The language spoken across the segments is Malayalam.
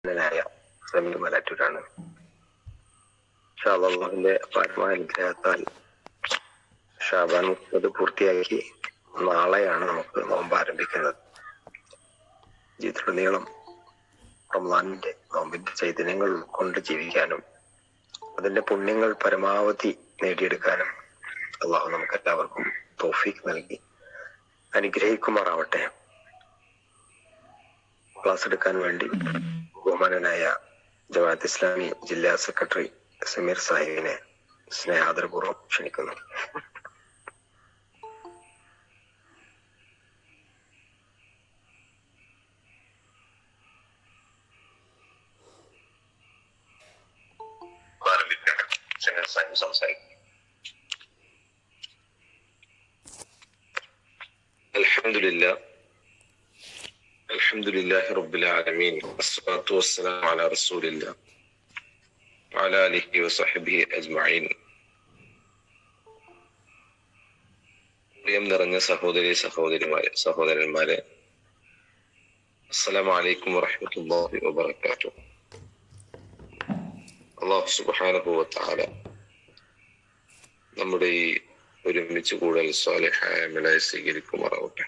ായ സമീർ മലറ്റൂരാണ്. അള്ളാഹുവിന്റെ പരമായ അനുഗ്രഹത്താൽ ഷാബാൻ 30 പൂർത്തിയാക്കി നാളെയാണ് നമുക്ക് നോമ്പ് ആരംഭിക്കുന്നത്. ജീവിതത്തിലുടനീളം റമദാനിന്റെ നോമ്പിന്റെ ചൈതന്യങ്ങൾ ഉൾക്കൊണ്ട് ജീവിക്കാനും അതിന്റെ പുണ്യങ്ങൾ പരമാവധി നേടിയെടുക്കാനും അള്ളാഹു നമുക്ക് എല്ലാവർക്കും തൗഫീഖ് നൽകി അനുഗ്രഹിക്കുമാറാവട്ടെ. ക്ലാസ് എടുക്കാൻ വേണ്ടി ബഹുമാനനായ ജമാഅത്ത് ഇസ്ലാമി ജില്ലാ സെക്രട്ടറി സമീർ സാഹിബിനെ സ്നേഹാദരപൂർവ്വം ക്ഷണിക്കുന്നു. സംസാരിക്കും. അൽഹംദുലില്ലാഹി റബ്ബിൽ ആലമീൻ വസ്സലാത്തു വസ്സലാമു അലാ റസൂലില്ലാഹ് വഅലാ ആലിഹി വസഹ്ബിഹി അജ്മഈൻ. പ്രിയം നിറഞ്ഞ സഹോദരന്മാരെ, അസ്സലാമു അലൈക്കും വറഹ്മത്തുള്ളാഹി വബറകാതുഹു. അല്ലാഹു സുബ്ഹാനഹു വ തആല നമ്മുടെ ഈ ഒരുമിച്ച് കൂടൽ സ്വാലിഹായ അമലായി സ്വീകരിക്കുമാറാവട്ടെ.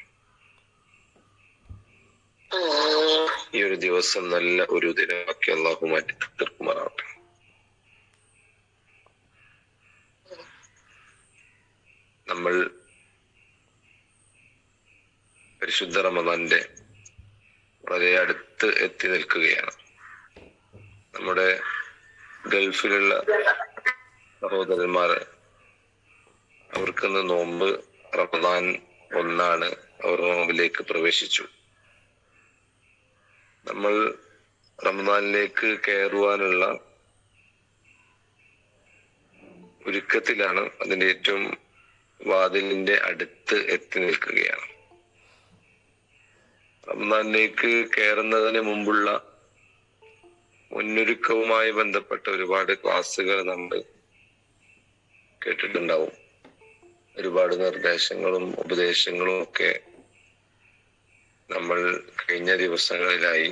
ഈ ഒരു ദിവസം നല്ല ഒരു ദിനമാക്കി അള്ളാഹു മാറ്റി തീർക്കുമാറാവട്ടെ. നമ്മൾ പരിശുദ്ധ റമദാന്റെ വളരെ അടുത്ത് എത്തി നിൽക്കുകയാണ്. നമ്മുടെ ഗൾഫിലുള്ള സഹോദരന്മാർ, അവർക്കിന്ന് നോമ്പ് റമദാൻ 1 അവർ നോമ്പിലേക്ക് പ്രവേശിച്ചു. നമ്മൾ റമദാനിലേക്ക് കയറുവാനുള്ള ഒരുക്കത്തിലാണ്. അതിന്റെ ഏറ്റവും വാതിലിന്റെ അടുത്ത് എത്തി നിൽക്കുകയാണ്. റമദാനിലേക്ക് കയറുന്നതിന് മുമ്പുള്ള മുന്നൊരുക്കവുമായി ബന്ധപ്പെട്ട ഒരുപാട് ക്ലാസ്സുകൾ നമ്മൾ കേട്ടിട്ടുണ്ടാവും. ഒരുപാട് നിർദ്ദേശങ്ങളും ഉപദേശങ്ങളും ഒക്കെ നമ്മൾ കഴിഞ്ഞ ദിവസങ്ങളിലായി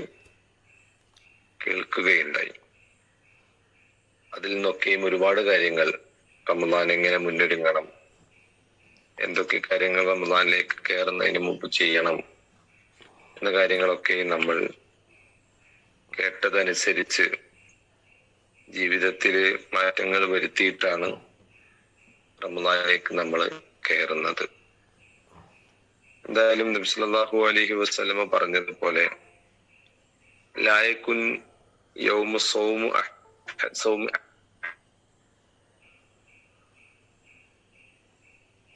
കേൾക്കുകയുണ്ടായി. അതിൽ നിന്നൊക്കെയും ഒരുപാട് കാര്യങ്ങൾ, റമദാൻ എങ്ങനെ മുന്നൊരുങ്ങണം, എന്തൊക്കെ കാര്യങ്ങൾ റമദാനിലേക്ക് കയറുന്നതിന് മുമ്പ് ചെയ്യണം എന്ന കാര്യങ്ങളൊക്കെ നമ്മൾ കേട്ടതനുസരിച്ച് ജീവിതത്തിൽ മാറ്റങ്ങൾ വരുത്തിയിട്ടാണ് റമദാനിലേക്ക് നമ്മൾ കയറുന്നത്. എന്തായാലും നബി സല്ലല്ലാഹു അലൈഹി വസല്ലമ പറഞ്ഞതുപോലെ ലായകുൻ യൗമ സൗമു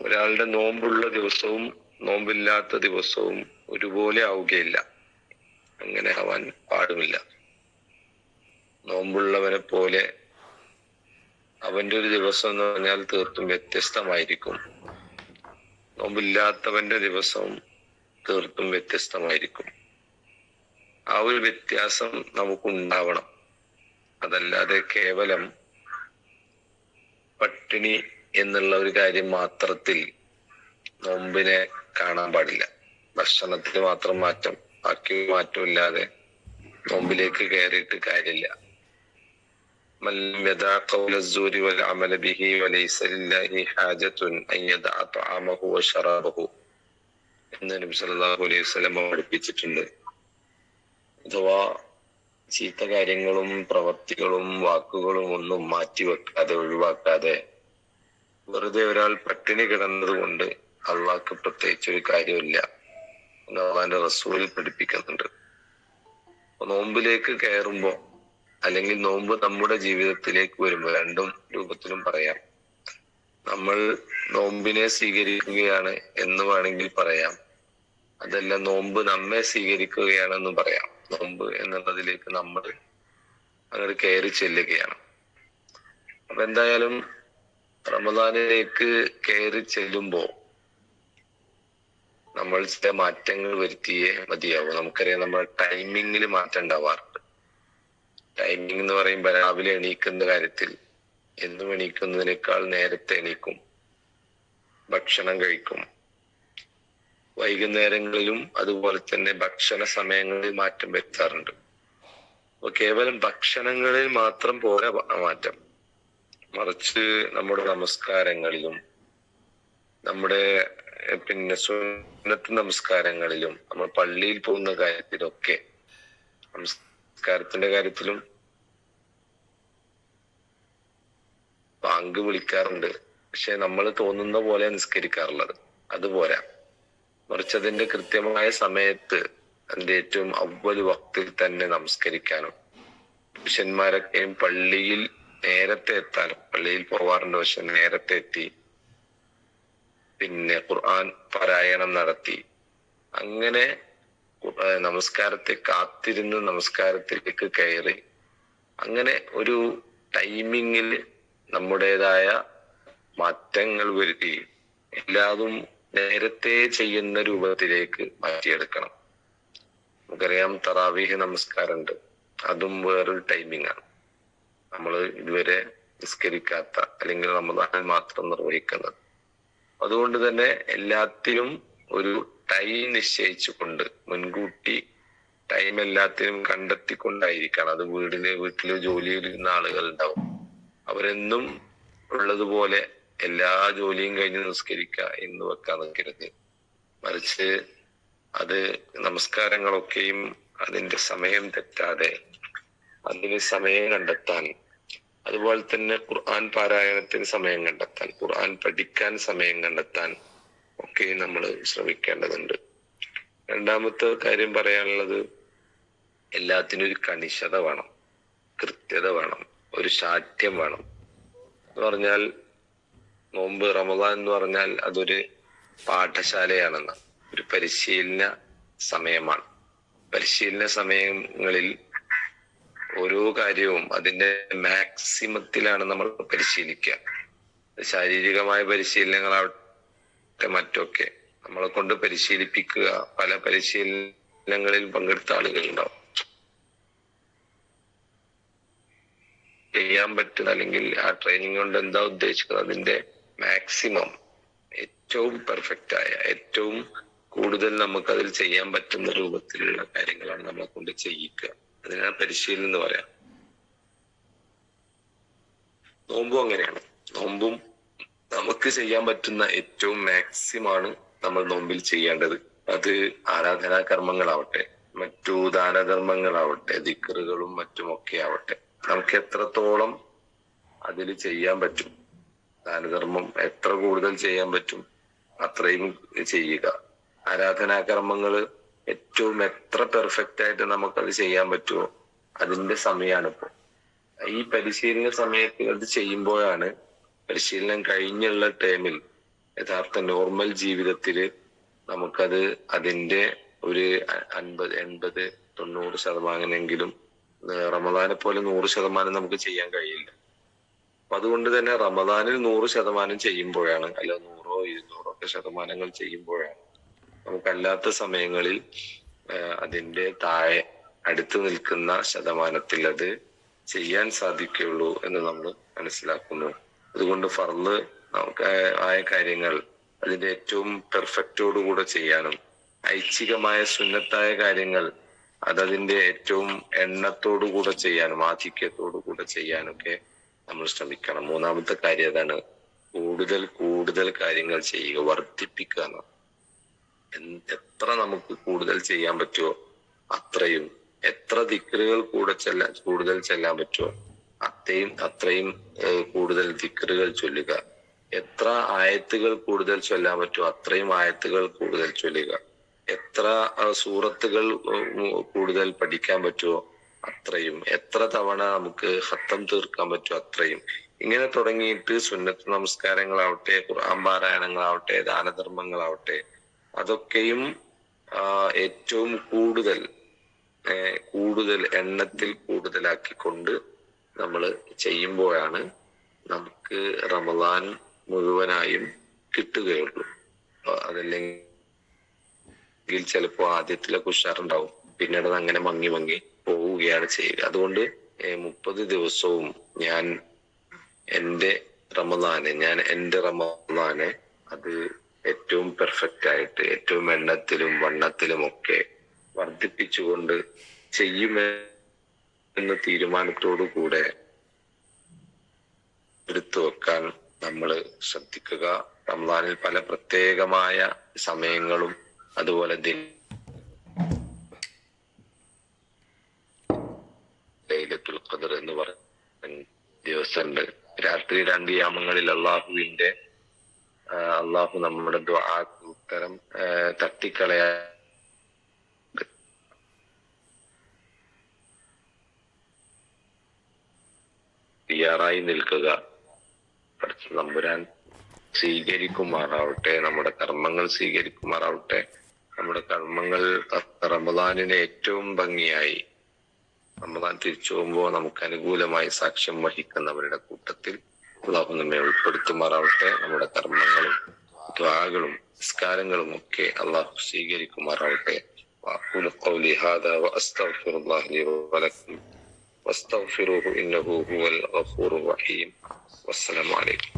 ഒരാളുടെ നോമ്പുള്ള ദിവസവും നോമ്പില്ലാത്ത ദിവസവും ഒരുപോലെ ആവുകയില്ല. അങ്ങനെ ആവാൻ പാടുമില്ല. നോമ്പുള്ളവനെ പോലെ അവന്റെ ഒരു ദിവസം എന്ന് പറഞ്ഞാൽ തീർത്തും വ്യത്യസ്തമായിരിക്കും. നോമ്പില്ലാത്തവന്റെ ദിവസവും തീർത്തും വ്യത്യസ്തമായിരിക്കും. ആ ഒരു വ്യത്യാസം നമുക്കുണ്ടാവണം. അതല്ലാതെ കേവലം പട്ടിണി എന്നുള്ള ഒരു കാര്യം മാത്രത്തിൽ നോമ്പിനെ കാണാൻ പാടില്ല. ഭക്ഷണത്തിൽ മാത്രം മാറ്റം, ബാക്കി മാറ്റമില്ലാതെ നോമ്പിലേക്ക് കയറിയിട്ട് കാര്യമില്ല. എന്ന് നബി സല്ലല്ലാഹു അലൈഹി വസല്ലം പഠിപ്പിച്ചിട്ടുണ്ട്. അഥവാ ചീത്ത കാര്യങ്ങളും പ്രവർത്തികളും വാക്കുകളും ഒന്നും മാറ്റിവെക്കാതെ, ഒഴിവാക്കാതെ വെറുതെ ഒരാൾ പട്ടിണി കിടന്നത് കൊണ്ട് അള്ളാഹ്ക്ക് പ്രത്യേകിച്ചൊരു കാര്യമില്ല എന്ന് അള്ളാന്റെ റസൂൽ പഠിപ്പിക്കുന്നുണ്ട്. നോമ്പിലേക്ക് കയറുമ്പോ, അല്ലെങ്കിൽ നോമ്പ് നമ്മുടെ ജീവിതത്തിലേക്ക് വരുമ്പോൾ, രണ്ടും രൂപത്തിലും പറയാം. നമ്മൾ നോമ്പിനെ സ്വീകരിക്കുകയാണ് എന്ന് വേണമെങ്കിൽ പറയാം. അതല്ല, നോമ്പ് നമ്മെ സ്വീകരിക്കുകയാണെന്നും പറയാം. നോമ്പ് എന്നുള്ളതിലേക്ക് നമ്മൾ അങ്ങോട്ട് കയറി ചെല്ലുകയാണ്. അപ്പൊ എന്തായാലും റമദാനിലേക്ക് കയറി ചെല്ലുമ്പോ നമ്മൾ ചില മാറ്റങ്ങൾ വരുത്തിയേ മതിയാവും. നമുക്കറിയാം, നമ്മുടെ ടൈമിങ്ങിൽ മാറ്റം ഉണ്ടാവാറുണ്ട്. ടൈമിംഗ് എന്ന് പറയുമ്പോൾ രാവിലെ എണീക്കുന്ന കാര്യത്തിൽ എന്നും എണീക്കുന്നതിനേക്കാൾ നേരത്തെ എണീക്കും, ഭക്ഷണം കഴിക്കും. വൈകുന്നേരങ്ങളിലും അതുപോലെ തന്നെ ഭക്ഷണ സമയങ്ങളിൽ മാറ്റം വരുത്താറുണ്ട്. അപ്പൊ കേവലം ഭക്ഷണങ്ങളിൽ മാത്രം പോരാ മാറ്റം, മറിച്ച് നമ്മുടെ നമസ്കാരങ്ങളിലും നമ്മുടെ സുന്നത്ത് നമസ്കാരങ്ങളിലും നമ്മൾ പള്ളിയിൽ പോകുന്ന കാര്യത്തിലൊക്കെ, നമസ്കാരത്തിന്റെ കാര്യത്തിലും ബാങ്ക് വിളിക്കാറുണ്ട്, പക്ഷെ നമ്മൾ തോന്നുന്ന പോലെ നിസ്കരിക്കാറുള്ളത്. അതുപോരാ, മറിച്ച് അതിന്റെ കൃത്യമായ സമയത്ത് അതിന്റെ ഏറ്റവും അവ്വൽ വക്തിൽ തന്നെ നമസ്കരിക്കാനും പുരുഷന്മാരൊക്കെയും പള്ളിയിൽ നേരത്തെ എത്താനും, പള്ളിയിൽ പോവാറുണ്ട് പക്ഷെ നേരത്തെ എത്തി ഖുർആൻ പാരായണം നടത്തി അങ്ങനെ നമസ്കാരത്തെ കാത്തിരുന്ന് നമസ്കാരത്തിലേക്ക് കയറി അങ്ങനെ ഒരു ടൈമിങ്ങിൽ നമ്മുടേതായ മാറ്റങ്ങൾ വരുത്തുകയും എല്ലാതും നേരത്തെ ചെയ്യുന്ന രൂപത്തിലേക്ക് മാറ്റിയെടുക്കണം. നമുക്കറിയാം തറാവീഹ് നമസ്കാരമുണ്ട്, അതും വേറൊരു ടൈമിംഗ് ആണ്. നമ്മൾ ഇതുവരെ നിസ്കരിക്കാത്ത അല്ലെങ്കിൽ റമദാനിൽ മാത്രം നിർവഹിക്കുന്നത്. അതുകൊണ്ട് തന്നെ എല്ലാത്തിനും ഒരു ടൈം നിശ്ചയിച്ചുകൊണ്ട് മുൻകൂട്ടി ടൈം എല്ലാത്തിനും കണ്ടെത്തിക്കൊണ്ടായിരിക്കണം. അത് വീട്ടില് ജോലി ചെയ്യുന്ന ആളുകൾ ഉണ്ടാവും, അവരെന്നും ഉള്ളതുപോലെ എല്ലാ ജോലിയും കഴിഞ്ഞ് നിസ്കരിക്കുക എന്ന് വെക്കാൻ നിൽക്കരുത്. മറിച്ച് അത് നമസ്കാരങ്ങളൊക്കെയും അതിന്റെ സമയം തെറ്റാതെ അതിന് സമയം കണ്ടെത്താൻ, അതുപോലെ തന്നെ ഖുർആൻ പാരായണത്തിന് സമയം കണ്ടെത്താൻ, ഖുർആൻ പഠിക്കാൻ സമയം കണ്ടെത്താൻ ഒക്കെ നമ്മൾ ശ്രമിക്കേണ്ടതുണ്ട്. രണ്ടാമത്തെ കാര്യം പറയാനുള്ളത്, എല്ലാത്തിനും ഒരു കണിശത വേണം, കൃത്യത വേണം, ഒരു ശാഠ്യം വേണം. എന്ന് പറഞ്ഞാൽ നോമ്പ് റമദാൻ എന്ന് പറഞ്ഞാൽ അതൊരു പാഠശാലയാണെന്ന്, ഒരു പരിശീലന സമയമാണ്. പരിശീലന സമയങ്ങളിൽ ഓരോ കാര്യവും അതിന്റെ മാക്സിമത്തിലാണ് നമ്മൾ പരിശീലിക്കുക. ശാരീരികമായ പരിശീലനങ്ങളാവട്ടെ മറ്റൊക്കെ നമ്മളെ കൊണ്ട് പരിശീലിപ്പിക്കുക. പല പരിശീലനങ്ങളിൽ പങ്കെടുത്ത ആളുകളുണ്ടാവും. ചെയ്യാൻ പറ്റുന്ന അല്ലെങ്കിൽ ആ ട്രെയിനിങ് കൊണ്ട് എന്താ ഉദ്ദേശിക്കുന്നത്, അതിന്റെ മാക്സിമം ഏറ്റവും പെർഫെക്റ്റ് ആയ ഏറ്റവും കൂടുതൽ നമുക്ക് അതിൽ ചെയ്യാൻ പറ്റുന്ന രൂപത്തിലുള്ള കാര്യങ്ങളാണ് നമ്മളെ കൊണ്ട് ചെയ്യിക്കുക. അതിനാണ് പരിശീലനം എന്ന് പറയാം. നോമ്പും അങ്ങനെയാണ്. നോമ്പും നമുക്ക് ചെയ്യാൻ പറ്റുന്ന ഏറ്റവും മാക്സിമാണ് നമ്മൾ നോമ്പിൽ ചെയ്യേണ്ടത്. അത് ആരാധനാ കർമ്മങ്ങളാവട്ടെ, മറ്റു ദാനധർമ്മങ്ങളാവട്ടെ, ദിക്റുകളും മറ്റുമൊക്കെ ആവട്ടെ, നമുക്ക് എത്രത്തോളം അതിൽ ചെയ്യാൻ പറ്റും, ദാനധർമ്മം എത്ര കൂടുതൽ ചെയ്യാൻ പറ്റും അത്രയും ചെയ്യുക. ആരാധനാ കർമ്മങ്ങള് ഏറ്റവും എത്ര പെർഫെക്റ്റ് ആയിട്ട് നമുക്കത് ചെയ്യാൻ പറ്റുമോ അതിന്റെ സമയമാണ് ഇപ്പോ. ഈ പരിശീലന സമയത്ത് അത് ചെയ്യുമ്പോഴാണ് പരിശീലനം കഴിഞ്ഞുള്ള ടൈമിൽ യഥാർത്ഥ നോർമൽ ജീവിതത്തില് നമുക്കത് അതിന്റെ ഒരു 50, 80, 90% റമദാനെ പോലെ 100% നമുക്ക് ചെയ്യാൻ കഴിയില്ല. അപ്പൊ അതുകൊണ്ട് തന്നെ റമദാനിൽ 100% ചെയ്യുമ്പോഴാണ്, അല്ല 100, 200 ശതമാനങ്ങൾ ചെയ്യുമ്പോഴാണ് നമുക്കല്ലാത്ത സമയങ്ങളിൽ അതിന്റെ താഴെ അടുത്ത് നിൽക്കുന്ന ശതമാനത്തിൽ അത് ചെയ്യാൻ സാധിക്കുകയുള്ളൂ എന്ന് നമ്മൾ മനസ്സിലാക്കുന്നു. അതുകൊണ്ട് ഫർള് നമുക്ക് ആയ കാര്യങ്ങൾ അതിന്റെ ഏറ്റവും പെർഫെക്റ്റോടുകൂടെ ചെയ്യാനും, ഐച്ഛികമായ സുന്നത്തായ കാര്യങ്ങൾ അതതിന്റെ ഏറ്റവും എണ്ണത്തോടുകൂടെ ചെയ്യാനും ആധിക്യത്തോടുകൂടെ ചെയ്യാനൊക്കെ നമ്മൾ ശ്രമിക്കണം. മൂന്നാമത്തെ കാര്യം അതാണ്, കൂടുതൽ കാര്യങ്ങൾ ചെയ്യുക, വർദ്ധിപ്പിക്കുക എന്നാണ്. എത്ര നമുക്ക് കൂടുതൽ ചെയ്യാൻ പറ്റുമോ അത്രയും, എത്ര ദിക്റുകൾ കൂടുതൽ ചെല്ലാൻ പറ്റുമോ അത്രയും കൂടുതൽ ദിക്റുകൾ ചൊല്ലുക. എത്ര ആയത്തുകൾ കൂടുതൽ ചൊല്ലാൻ പറ്റുമോ അത്രയും ആയത്തുകൾ കൂടുതൽ ചൊല്ലുക. എത്ര സൂറത്തുകൾ കൂടുതൽ പഠിക്കാൻ പറ്റുമോ അത്രയും, എത്ര തവണ നമുക്ക് ഖത്തം തീർക്കാൻ പറ്റുമോ അത്രയും. ഇങ്ങനെ തുടങ്ങിയിട്ട് സുന്നത്ത് നമസ്കാരങ്ങളാവട്ടെ, ഖുർആൻ പാരായണങ്ങളാവട്ടെ, ദാനധർമ്മങ്ങളാവട്ടെ, അതൊക്കെയും ഏറ്റവും കൂടുതൽ എണ്ണത്തിൽ കൂടുതലാക്കിക്കൊണ്ട് നമ്മൾ ചെയ്യുമ്പോഴാണ് നമുക്ക് റമദാൻ മുഴുവനായും കിട്ടുകയുള്ളൂ. അതല്ലെങ്കിൽ ചിലപ്പോ ആദ്യത്തിലൊക്കെ ഉഷാറുണ്ടാവും, പിന്നീട് അങ്ങനെ മങ്ങി പോവുകയാണ് ചെയ്യുക. അതുകൊണ്ട് 30 ദിവസവും ഞാൻ എന്റെ റമദാനെ അത് ഏറ്റവും പെർഫെക്റ്റ് ആയിട്ട് ഏറ്റവും എണ്ണത്തിലും വണ്ണത്തിലും ഒക്കെ വർദ്ധിപ്പിച്ചുകൊണ്ട് ചെയ്യുമെന്ന് എന്ന തീരുമാനത്തോടുകൂടെ എടുത്തു വെക്കാൻ നമ്മൾ ശ്രദ്ധിക്കുക. റമദാനിൽ പല പ്രത്യേകമായ സമയങ്ങളും അതുപോലെ ലൈലത്തുൽ ഖദർ എന്ന് പറയുന്ന ദിവസമുണ്ട്. രാത്രി 2 യാമങ്ങളിൽ അള്ളാഹു നമ്മുടെ ദുആക്ക് ഉത്തരം തട്ടിക്കളയാ തയ്യാറായി നിൽക്കുക. തമ്പുരാൻ സ്വീകരിക്കുമാറാവട്ടെ, നമ്മുടെ കർമ്മങ്ങൾ സ്വീകരിക്കുമാറാവട്ടെ. നമ്മുടെ കർമ്മങ്ങൾ റമദാനിനെ ഏറ്റവും ഭംഗിയായി റമദാൻ തിരിച്ചു പോകുമ്പോൾ നമുക്ക് അനുകൂലമായി സാക്ഷ്യം വഹിക്കുന്നവരുടെ കൂട്ടത്തിൽ അള്ളാഹു നമ്മെ ഉൾപ്പെടുത്തുമാറാവട്ടെ. നമ്മുടെ കർമ്മങ്ങളും ദുആകളും നിസ്കാരങ്ങളും ഒക്കെ അള്ളാഹു സ്വീകരിക്കുമാറാവട്ടെ. വഅഖൂലു ഖൗലി ഹാദാ വഅസ്തഗ്ഫിറുല്ലാഹ ലി വലക്കും വസ്തഗ്ഫിറൂഹു ഇന്നഹു ഹുവൽ ഗഫൂറുർ റഹീം. വസ്സലാമു അലൈക്കും.